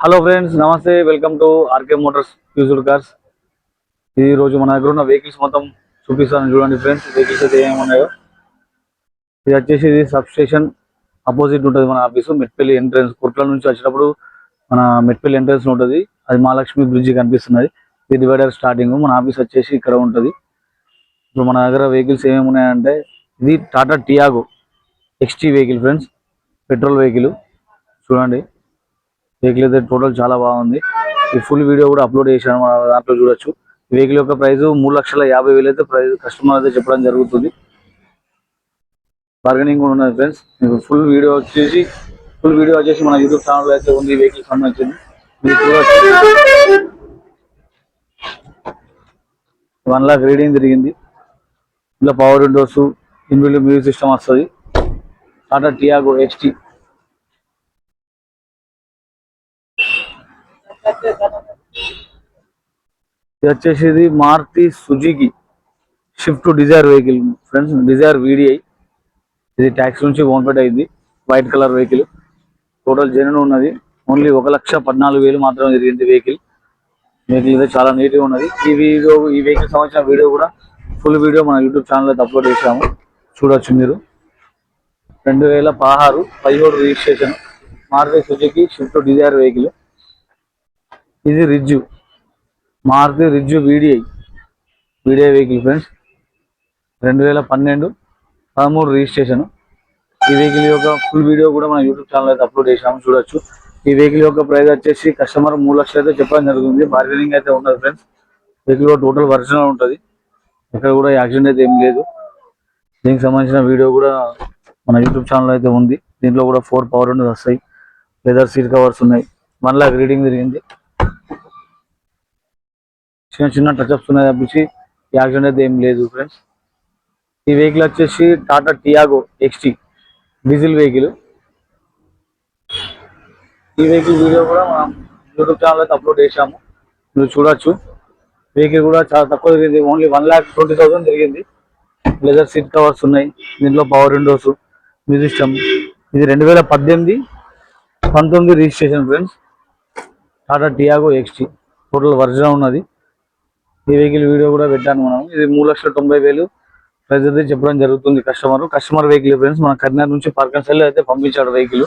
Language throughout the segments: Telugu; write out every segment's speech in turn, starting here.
హలో ఫ్రెండ్స్, నమస్తే. Welcome to RK Motors used cars. ఈ రోజు మన దగ్గర ఉన్న వెహికల్స్ మొత్తం చూపిస్తాను చూడండి ఫ్రెండ్స్. వెహికల్స్ అయితే ఏమేమి ఉన్నాయో. ఇది వచ్చేసి ఇది సబ్ స్టేషన్ అపోజిట్ ఉంటుంది మన ఆఫీసు. మెట్పల్లి ఎంట్రన్స్ కుట్ల నుంచి వచ్చినప్పుడు మన మెట్పల్లి ఎంట్రన్స్ ఉంటుంది. అది మహాలక్ష్మి బ్రిడ్జి కనిపిస్తున్నది. ఇది డివైడర్ స్టార్టింగ్. మన ఆఫీస్ వచ్చేసి ఇక్కడ ఉంటుంది. ఇప్పుడు మన దగ్గర వెహికల్స్ ఏమేమి ఉన్నాయంటే, ఇది Tata Tiago XT vehicle friends, petrol vehicle. చూడండి, వెహికల్ అయితే టోటల్ చాలా బాగుంది. ఈ ఫుల్ వీడియో కూడా అప్లోడ్ చేశాను, మన దాంట్లో చూడొచ్చు. ఈ వెహికల్ యొక్క ప్రైస్ 3,50,000 అయితే ప్రైస్ కస్టమర్ అయితే చెప్పడం జరుగుతుంది. బార్గెనింగ్ కూడా ఉన్నది ఫ్రెండ్స్. మీకు ఫుల్ వీడియో వచ్చేసి మన యూట్యూబ్ ఛానల్ అయితే ఉంది. ఈ వెహికల్ సంబంధించింది మీరు చూడొచ్చు. 1 lakh రీడింగ్ తిరిగింది. ఇందులో power windows, inbuilt music system వస్తుంది. Tata Tiago XT. ఇది వచ్చేసి ఇది Maruti Suzuki Swift Dzire vehicle friends. Dzire VDI. ఇది ట్యాక్స్ నుంచి ఓన్పేట్ అయింది. White colour vehicle. Total genuine ఉన్నది. ఓన్లీ 1,14,000 మాత్రమే జరిగింది వెహికల్. వెహికల్ అయితే చాలా నీట్గా ఉన్నది. ఈ వెహికల్ సంబంధించిన వీడియో కూడా ఫుల్ వీడియో మన యూట్యూబ్ ఛానల్ అయితే అప్లోడ్ చేశాము, చూడొచ్చు మీరు. 2016 17 registration Maruti Suzuki Swift Dzire vehicle. ఇది Ritz, Maruti Ritz VDI vehicle friends. 2012 13 registration. ఈ వెహికల్ యొక్క ఫుల్ వీడియో కూడా మన యూట్యూబ్ ఛానల్ అయితే అప్లోడ్ చేసాము, చూడొచ్చు. ఈ వెహికల్ యొక్క ప్రైస్ వచ్చేసి కస్టమర్ 3 లక్షలు అయితే చెప్పడం జరుగుతుంది. బార్గెనింగ్ అయితే ఉండదు ఫ్రెండ్స్. వెహికల్ టోటల్ ఒరిజినల్ ఉంటుంది. ఇక్కడ కూడా యాక్సిడెంట్ అయితే ఏం లేదు. దీనికి సంబంధించిన వీడియో కూడా మన యూట్యూబ్ ఛానల్ అయితే ఉంది. దీంట్లో కూడా 4 పవర్ విండోస్ వస్తాయి. లెదర్ సీట్ కవర్స్ ఉన్నాయి. 1 lakh రీడింగ్ తిరిగింది. చిన్న చిన్న టచ్అప్స్ ఉన్నాయి తప్పించి యాక్సిడెంట్ అయితే ఏం లేదు ఫ్రెండ్స్. ఈ వెహికల్ వచ్చేసి Tata Tiago XT diesel vehicle. ఈ వెహికల్ వీడియో కూడా మనం యూట్యూబ్ ఛానల్ అయితే అప్లోడ్ చేశాము, మీరు చూడొచ్చు. వెహికల్ కూడా చాలా తక్కువ తిరిగింది. ఓన్లీ 1,20,000 తిరిగింది. లెదర్ సీట్ కవర్స్ ఉన్నాయి. దీంట్లో పవర్ విండోస్, మ్యూజిక్ సిస్టమ్. ఇది 2018-19 registration friends. Tata Tiago XT total original ఉన్నది. ఈ వెహికల్ వీడియో కూడా పెట్టాను మనం. ఇది 3,90,000 ప్రైస్ అయితే చెప్పడం జరుగుతుంది. Customer vehicle friends. మన కర్నాటక నుంచి పార్కన్సెల్ అయితే పంపించాడు వెహికల్.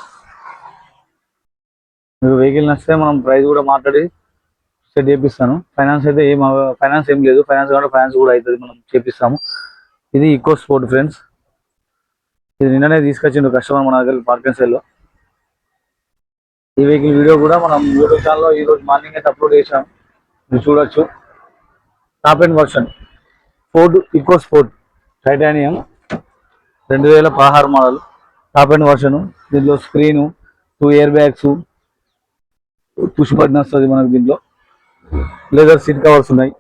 మీకు వెహికల్ నచ్చితే మనం ప్రైస్ కూడా మాట్లాడి సెట్ చేపిస్తాను. ఫైనాన్స్ ఏం లేదు. ఫైనాన్స్ కూడా అవుతుంది, మనం చేపిస్తాము. ఇది ఈకో స్పోర్ట్ ఫ్రెండ్స్. ఇది నిన్ననే తీసుకొచ్చిండు కస్టమర్ మన దగ్గర పార్కన్సెల్లో. ఈ వెహికల్ వీడియో కూడా మనం యూట్యూబ్ ఛానల్లో ఈరోజు మార్నింగ్ అయితే అప్లోడ్ చేసాం, మీరు చూడొచ్చు. Top end version Ford EcoSport titanium 2016 model. Top end version. దీంట్లో screen, 2 air bags, push button వస్తుంది మనకు. దీంట్లో లెదర్ సీట్ కవర్స్ ఉన్నాయి.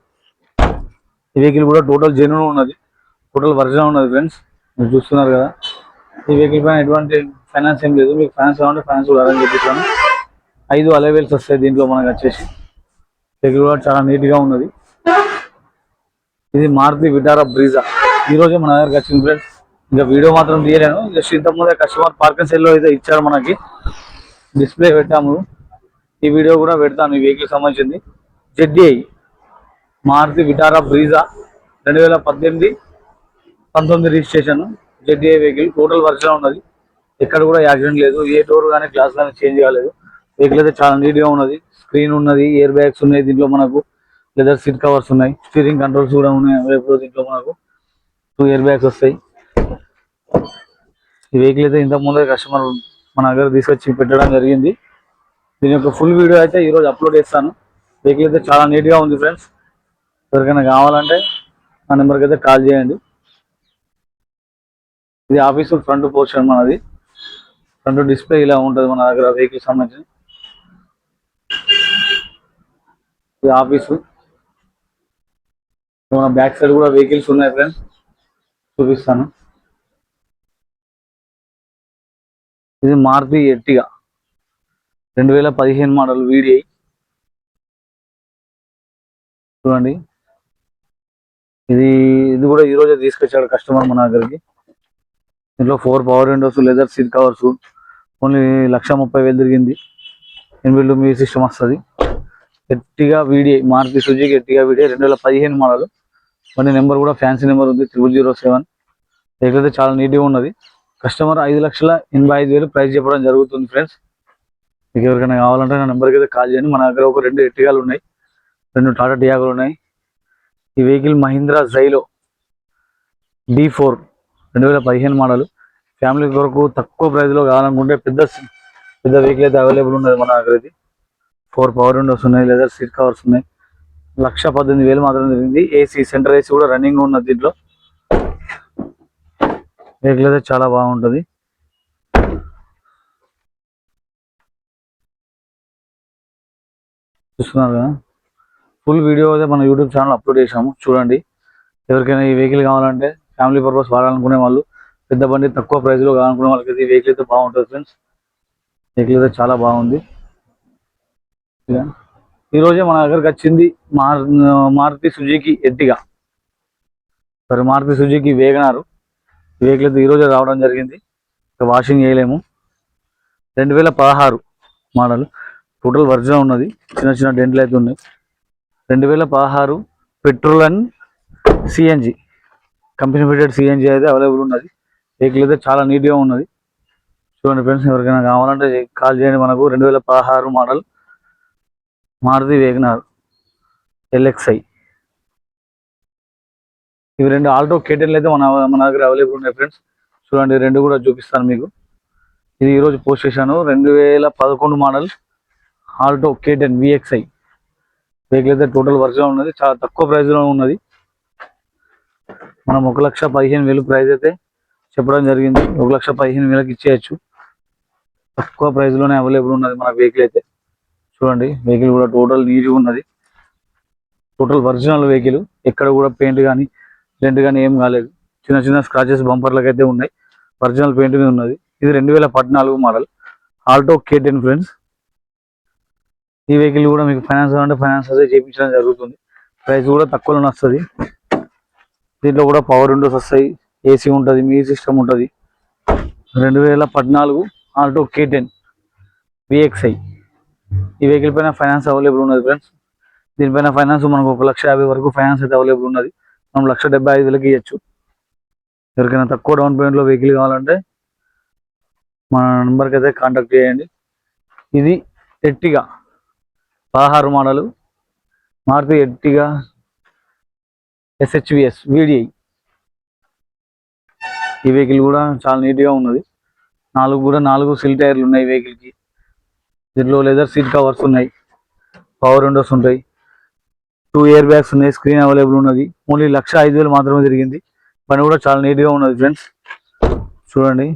ఈ వెహికల్ కూడా టోటల్ జెన్యూన్ ఉన్నది. టోటల్ ఒరిజినల్ ఉన్నది ఫ్రెండ్స్, మీరు చూస్తున్నారు కదా. ఈ వెహికల్ పైన ఎటువంటి ఫైనాన్స్ ఏం లేదు. మీకు ఫైనాన్స్ కావాలంటే ఫైనాన్స్ కూడా అరేంజ్ చేపిస్తాను. 5 అలైవెల్స్ వస్తాయి దీంట్లో మనకు వచ్చేసి. వెహికల్ కూడా చాలా నీట్గా ఉన్నది. ఇది మారుతి విటారా బ్రీజా. ఈ రోజే మన దగ్గరకు వచ్చింది ఫ్రెండ్స్. ఇంకా వీడియో మాత్రం తీయలేను. జస్ట్ ఇంతకుముందే కస్టమర్ పార్కన్సెల్లో అయితే ఇచ్చారు, మనకి డిస్ప్లే పెట్టాము. ఈ వీడియో కూడా పెడతాను. ఈ వెహికల్ సంబంధించింది ZDI Maruti Vitara Brezza 2018-19 registration. ZDI vehicle total original ఉన్నది. ఎక్కడ కూడా యాక్సిడెంట్ లేదు. ఏ డోర్ కానీ గ్లాస్ కానీ చేంజ్ కాలేదు. వెహికల్ అయితే చాలా నీట్గా ఉన్నది. స్క్రీన్ ఉన్నది, ఎయిర్ బ్యాగ్స్ ఉన్నాయి దీంట్లో మనకు. లెదర్ సీట్ కవర్స్ ఉన్నాయి. స్టీరింగ్ కంట్రోల్స్ కూడా ఉన్నాయి. దీంట్లో మనకు 2 ఎయిర్ బ్యాగ్స్ వస్తాయి. ఈ వెహికల్ అయితే ఇంతకుముందే కస్టమర్ మన దగ్గర తీసుకొచ్చి పెట్టడం జరిగింది. దీని యొక్క ఫుల్ వీడియో అయితే ఈరోజు అప్లోడ్ చేస్తాను. వెహికల్ అయితే చాలా నీట్గా ఉంది ఫ్రెండ్స్. ఎవరికైనా కావాలంటే ఆ నెంబర్కి అయితే కాల్ చేయండి. ఇది ఆఫీసు ఫ్రంట్ పోర్షన్ మనది. ఫ్రంట్ డిస్ప్లే ఇలా ఉంటుంది మన దగ్గర వెహికల్ సంబంధించి. ఇది ఆఫీసు. మన బ్యాక్ సైడ్ కూడా వెహికల్స్ ఉన్నాయి ఫ్రెండ్స్, చూపిస్తాను. ఇది మారుతి ఎర్టిగా 2015 మోడల్ VDI. చూడండి, ఇది కూడా ఈరోజే తీసుకొచ్చాడు కస్టమర్ మన దగ్గరికి. దీంట్లో 4 power windows, leather seat covers. Only 1,30,000 తిరిగింది. ఇన్బిల్ట్ మ్యూజిక్ సిస్టమ్ వస్తుంది. Ertiga VDI, Maruti Suzuki Ertiga VDI 2015 model. బండి నెంబర్ కూడా ఫ్యాన్సీ నెంబర్ ఉంది 0007. అయితే చాలా నీట్గా ఉన్నది. కస్టమర్ 5,85,000 ప్రైస్ చెప్పడం జరుగుతుంది ఫ్రెండ్స్. మీకు ఎవరికైనా కావాలంటే నా నెంబర్కి అయితే కాల్ చేయండి. మన దగ్గర ఒక 2 ఎర్టిగాలు ఉన్నాయి, 2 టాటా టియాగోలు ఉన్నాయి. ఈ vehicle Mahindra Xylo D4 2015 model. Family కొరకు తక్కువ ప్రైస్లో కావాలనుకుంటే పెద్ద వెహికల్ అయితే అవైలబుల్ ఉన్నది మన దగ్గర. ఇది 4 పవర్ విండోస్ ఉన్నాయి, లెదర్ సీట్ కవర్స్ ఉన్నాయి. 1,18,000 మాత్రం జరిగింది. ఏసీ, సెంటర్ ఏసీ కూడా రన్నింగ్ ఉన్నది. దీంట్లో వెహికల్ అయితే చాలా బాగుంటుంది. చూస్తున్నారు కదా, ఫుల్ వీడియో అయితే మన యూట్యూబ్ ఛానల్ అప్లోడ్ చేసాము, చూడండి. ఎవరికైనా ఈ వెహికల్ కావాలంటే ఫ్యామిలీ పర్పస్ వాడాలనుకునే వాళ్ళు, పెద్ద బండి తక్కువ ప్రైస్లో కావాలనుకునే వాళ్ళకి ఈ వెహికల్ అయితే బాగుంటుంది ఫ్రెండ్స్. వెహికల్ అయితే చాలా బాగుంది. ఈరోజే మన దగ్గరకు వచ్చింది మారుతి సుజుకి ఎర్టిగా, మరి మారుతి సుజుకి వేగనార్. వెహికల్ అయితే ఈరోజే రావడం జరిగింది. వాషింగ్ చేయలేము. 2016 మోడల్. టోటల్ వర్జన్ ఉన్నది, చిన్న చిన్న డెంట్లు అయితే ఉన్నాయి. 2016 petrol and CNG, company fitted CNG అయితే అవైలబుల్ ఉన్నది. వెహికల్ అయితే చాలా నీట్గా ఉన్నది. చూడండి ఫ్రెండ్స్, ఎవరికైనా కావాలంటే కాల్ చేయండి. మనకు 2016 మోడల్ మారుతి వేగనార్ LXi. ఇవి 2 ఆల్టో కేటన్లు అయితే మన దగ్గర అవైలబుల్ ఉన్నాయి ఫ్రెండ్స్. చూడండి, 2 కూడా చూపిస్తాను మీకు. ఇది ఈరోజు పోస్ట్ చేశాను. 2011 model Alto K10 VXi. Vehicle అయితే టోటల్ వర్జన్ ఉన్నది, చాలా తక్కువ ప్రైస్లో ఉన్నది. మనం 1,15,000 ప్రైస్ అయితే చెప్పడం జరిగింది. 1,15,000 ఇచ్చేయచ్చు. తక్కువ ప్రైస్లోనే అవైలబుల్ ఉన్నది మన వెహికల్ అయితే. చూడండి, వెహికల్ కూడా టోటల్ నీట్గా ఉన్నది. టోటల్ ఒరిజినల్ వెహికల్, ఎక్కడ కూడా పెయింట్ కానీ డెంట్ కానీ ఏం కాలేదు. చిన్న చిన్న స్క్రాచెస్ బంపర్లకు అయితే ఉన్నాయి. ఒరిజినల్ పెయింట్ ఉన్నది. ఇది 2014 మోడల్ ఆల్టో K10 ఫ్రెండ్స్. ఈ వెహికల్ కూడా మీకు ఫైనాన్స్ అంటే ఫైనాన్స్ అయితే చేయించడం జరుగుతుంది. ప్రైస్ కూడా తక్కువలోనే వస్తుంది. దీంట్లో కూడా పవర్ విండోస్ వస్తాయి, ఏసీ ఉంటుంది, మ్యూజిక్ సిస్టమ్ ఉంటుంది. 2014 ఆల్టో K10 VXi. ఈ వెహికల్ పైన ఫైనాన్స్ అవైలబుల్ ఉన్నది ఫ్రెండ్స్. దీనిపైన ఫైనాన్స్ మనకు 1,50,000 వరకు ఫైనాన్స్ అయితే అవైలబుల్ ఉన్నది. మనం 1,75,000 ఇవ్వచ్చు. ఎవరికైనా తక్కువ డౌన్ పేమెంట్లో వెహికల్ కావాలంటే మన నెంబర్కి అయితే కాంటాక్ట్ చేయండి. ఇది Ertiga 16 model Maruti Ertiga SHVS VDI. ఈ వెహికల్ కూడా చాలా నీట్గా ఉన్నది. 4 సిల్ టైర్లు ఉన్నాయి వెహికల్కి. దీంట్లో లెదర్ సీట్ కవర్స్ ఉన్నాయి, పవర్ విండోస్ ఉంటాయి, 2 ఎయిర్ బ్యాగ్స్ ఉన్నాయి, స్క్రీన్ అవైలబుల్ ఉన్నది. ఓన్లీ 1,05,000 మాత్రమే తిరిగింది. పని కూడా చాలా నీట్గా ఉన్నది ఫ్రెండ్స్. చూడండి,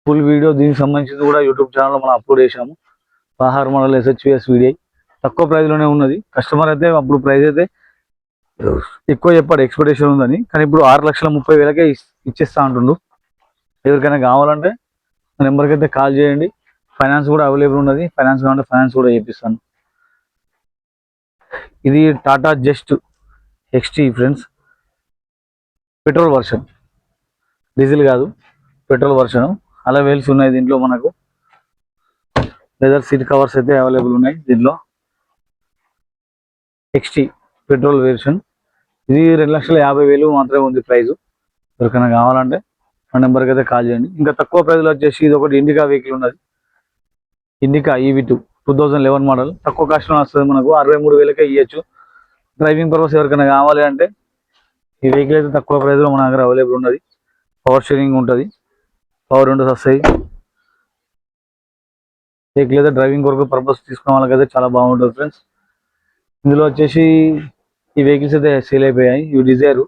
ఫుల్ వీడియో దీనికి సంబంధించింది కూడా యూట్యూబ్ ఛానల్లో మనం అప్లోడ్ చేసాము. 16 మోడల్ SHVS VDI తక్కువ ప్రైస్లోనే ఉన్నది. కస్టమర్ అయితే అప్పుడు ప్రైస్ అయితే ఎక్కువ చెప్పాడు, ఎక్స్పెక్టేషన్ ఉందని, కానీ ఇప్పుడు 6,30,000కే ఇచ్చేస్తా అంటుండు. ఎవరికైనా కావాలంటే నెంబర్కి అయితే కాల్ చేయండి. ఫైనాన్స్ కూడా అవైలబుల్ ఉన్నది. ఫైనాన్స్ కావాలంటే ఫైనాన్స్ కూడా చేపిస్తాను. ఇది Tata just XT friends, petrol version, diesel కాదు, పెట్రోల్ వర్షన్. అలా వేల్స్ ఉన్నాయి దీంట్లో. మనకు లెదర్ సీట్ కవర్స్ అయితే అవైలబుల్ ఉన్నాయి దీంట్లో. XT petrol version. ఇది 2,50,000 మాత్రమే ఉంది ప్రైస్. ఎవరికైనా కావాలంటే మా నెంబర్కి అయితే కాల్ చేయండి. ఇంకా తక్కువ ప్రైస్లో వచ్చేసి ఇది ఒకటి ఇండికా వెహికల్ ఉన్నది. Indica EV2 2011 model. తక్కువ కాస్ట్లో వస్తుంది మనకు, 63,000కే ఇవ్వచ్చు. డ్రైవింగ్ పర్పస్ ఎవరికైనా కావాలి అంటే ఈ వెహికల్ అయితే తక్కువ ప్రైస్లో మన దగ్గర అవైలబుల్ ఉన్నది. పవర్ షేరింగ్ ఉంటుంది, పవర్ విండోస్ వస్తాయి. వెహికల్ అయితే డ్రైవింగ్ కొరకు పర్పస్ తీసుకున్న వాళ్ళకైతే చాలా బాగుంటుంది ఫ్రెండ్స్. ఇందులో వచ్చేసి ఈ వెహికల్స్ అయితే సేల్ అయిపోయాయి. ఇవి డిజైర్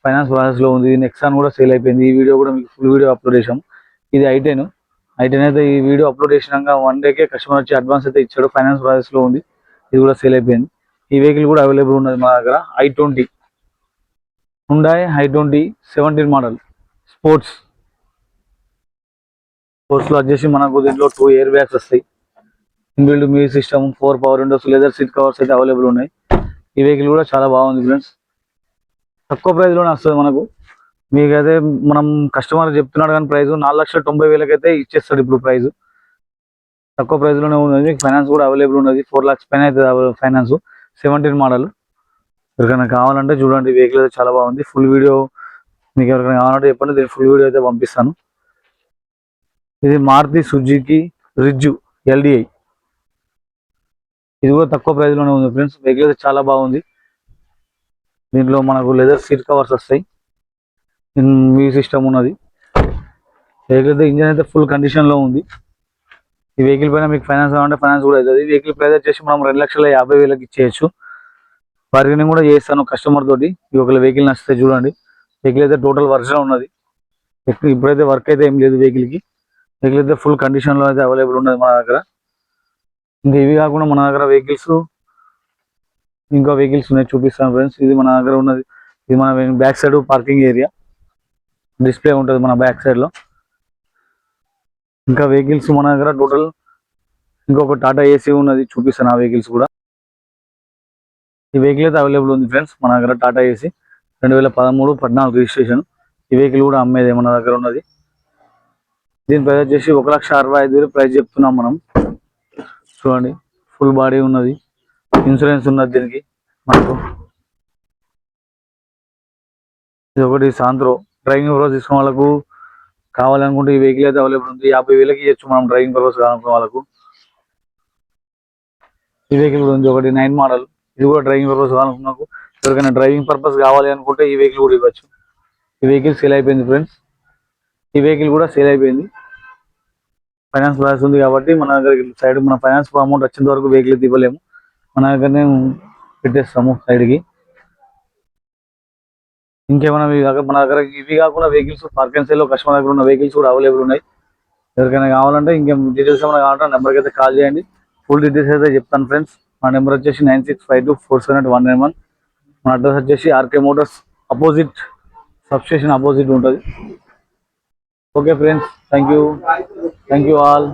ఫైనాన్స్ ప్రాసెస్లో ఉంది. నెక్సాన్ కూడా సేల్ అయిపోయింది. ఈ వీడియో కూడా మీకు ఫుల్ వీడియో అప్లోడ్ చేసాము. ఇది I10 అయితే ఈ వీడియో అప్లోడ్ చేసినాక 1 డేకే కస్టమర్ వచ్చి అడ్వాన్స్ అయితే ఇచ్చాడు. ఫైనాన్స్ ప్రాసెస్లో ఉంది. ఇది కూడా సేల్ అయిపోయింది. ఈ వెహికల్ కూడా అవైలబుల్ ఉన్నది మా దగ్గర. I20 హుండాయ్ I20 17 మోడల్ స్పోర్ట్స్లో వచ్చేసి మనకు దీంట్లో 2 ఎయిర్ బ్యాగ్స్ వస్తాయి, inbuilt music system, 4 power windows, leather seat covers అయితే అవైలబుల్ ఉన్నాయి. ఈ వెహికల్ కూడా చాలా బాగుంది ఫ్రెండ్స్. తక్కువ ప్రైస్లోనే వస్తుంది మనకు. మీకైతే మనం కస్టమర్ చెప్తున్నాడు కానీ ప్రైస్ 4,90,000 అయితే ఇచ్చేస్తాడు ఇప్పుడు ప్రైస్. తక్కువ ప్రైస్లోనే ఉన్నది. మీకు ఫైనాన్స్ కూడా అవైలబుల్ ఉన్నది. 4 lakhs పైన అయితే ఫైనాన్స్. 17 మోడల్. ఎవరికైనా కావాలంటే చూడండి, వెహికల్ అయితే చాలా బాగుంది. ఫుల్ వీడియో మీకు ఎవరికైనా కావాలంటే చెప్పండి, దీని ఫుల్ వీడియో అయితే పంపిస్తాను. ఇది మారుతి సుజుకి రిజ్జు LDI. ఇది కూడా తక్కువ ప్రైస్లోనే ఉంది ఫ్రెండ్స్. వెహికల్ అయితే చాలా బాగుంది. దీంట్లో మనకు లెదర్ సీట్ కవర్స్ వస్తాయి. మ్యూజిక్ సిస్టమ్ ఉన్నది. వెహికల్ అయితే ఇంజన్ అయితే ఫుల్ కండిషన్లో ఉంది. ఈ వెహికల్ పైన మీకు ఫైనాన్స్ కావాలంటే ఫైనాన్స్ కూడా అవుతుంది. వెహికల్ ప్రైస్ వచ్చేసి మనం 2,50,000 ఇచ్చేయచ్చు. బార్గెనింగ్ కూడా చేస్తాను కస్టమర్ తోటి. ఈ ఒకవేళ వెహికల్ నచ్చితే చూడండి. వెహికల్ అయితే టోటల్ వర్షన్ ఉన్నది. ఇప్పుడైతే వర్క్ అయితే ఏం లేదు వెహికల్కి. వెహికల్ అయితే ఫుల్ కండిషన్లో అయితే అవైలబుల్ ఉన్నది మన దగ్గర. ఇంకా ఇవి కాకుండా మన దగ్గర ఇంకా వెహికల్స్ ఉన్నాయి, చూపిస్తాను ఫ్రెండ్స్. ఇది మన దగ్గర ఉన్నది. ఇది మన back side parking area, display ఉంటుంది మన బ్యాక్ సైడ్లో. ఇంకా వెహికల్స్ మన దగ్గర టోటల్ ఇంకొక టాటా ఏసీ ఉన్నది, చూపిస్తాను ఆ వెహికల్స్ కూడా. ఈ వెహికల్ అయితే అవైలబుల్ ఉంది ఫ్రెండ్స్ మన దగ్గర. Tata AC 2013-14 registration. ఈ వెహికల్ కూడా అమ్మేదే మన దగ్గర ఉన్నది. దీని ప్రైస్ వచ్చేసి 1,65,000 ప్రైస్ చెప్తున్నాం మనం. చూడండి, ఫుల్ బాడీ ఉన్నది, ఇన్సూరెన్స్ ఉన్నది దీనికి మనకు. ఇది ఒకటి సాంత్రో. డ్రైవింగ్ పర్పస్ తీసుకున్న వాళ్ళకు కావాలనుకుంటే ఈ వెహికల్ అయితే అవైలబుల్ ఉంది. 50,000కి ఇవ్వచ్చు మనం డ్రైవింగ్ పర్పస్ కావాలనుకున్న వాళ్ళకు. ఈ వెహికల్ గురించి ఒకటి 9 మోడల్. ఇది కూడా డ్రైవింగ్ పర్పస్ కావాలనుకున్నాకు. ఎవరికైనా డ్రైవింగ్ పర్పస్ కావాలి అనుకుంటే ఈ వెహికల్ కూడా ఇవ్వచ్చు. ఈ వెహికల్ సేల్ అయిపోయింది ఫ్రెండ్స్. ఈ వెహికల్ కూడా సేల్ అయిపోయింది. ఫైనాన్స్ ప్రాసెస్ ఉంది కాబట్టి మన దగ్గర సైడ్ మన ఫైనాన్స్ అమౌంట్ వచ్చేంత వరకు వెహికల్ అయితే ఇవ్వలేము. మన దగ్గరనే పెట్టేస్తాము సైడ్కి. ఇంకేమైనా మన దగ్గర ఇవి కాకుండా వెహికల్స్ పార్క్ అండ్ సేల్లో కస్టమర్ దగ్గర ఉన్న వెహికల్స్ కూడా అవైలబుల్ ఉన్నాయి. ఎవరికైనా కావాలంటే ఇంకేం డీటెయిల్స్ ఏమైనా కావాలంటే నెంబర్కి అయితే కాల్ చేయండి. ఫుల్ డీటెయిల్స్ అయితే చెప్తాను ఫ్రెండ్స్. మా నెంబర్ వచ్చేసి 9652478191. మన అడ్రస్ వచ్చేసి RK motors opposite, substation opposite ఉంటుంది. Okay friends, thank you all.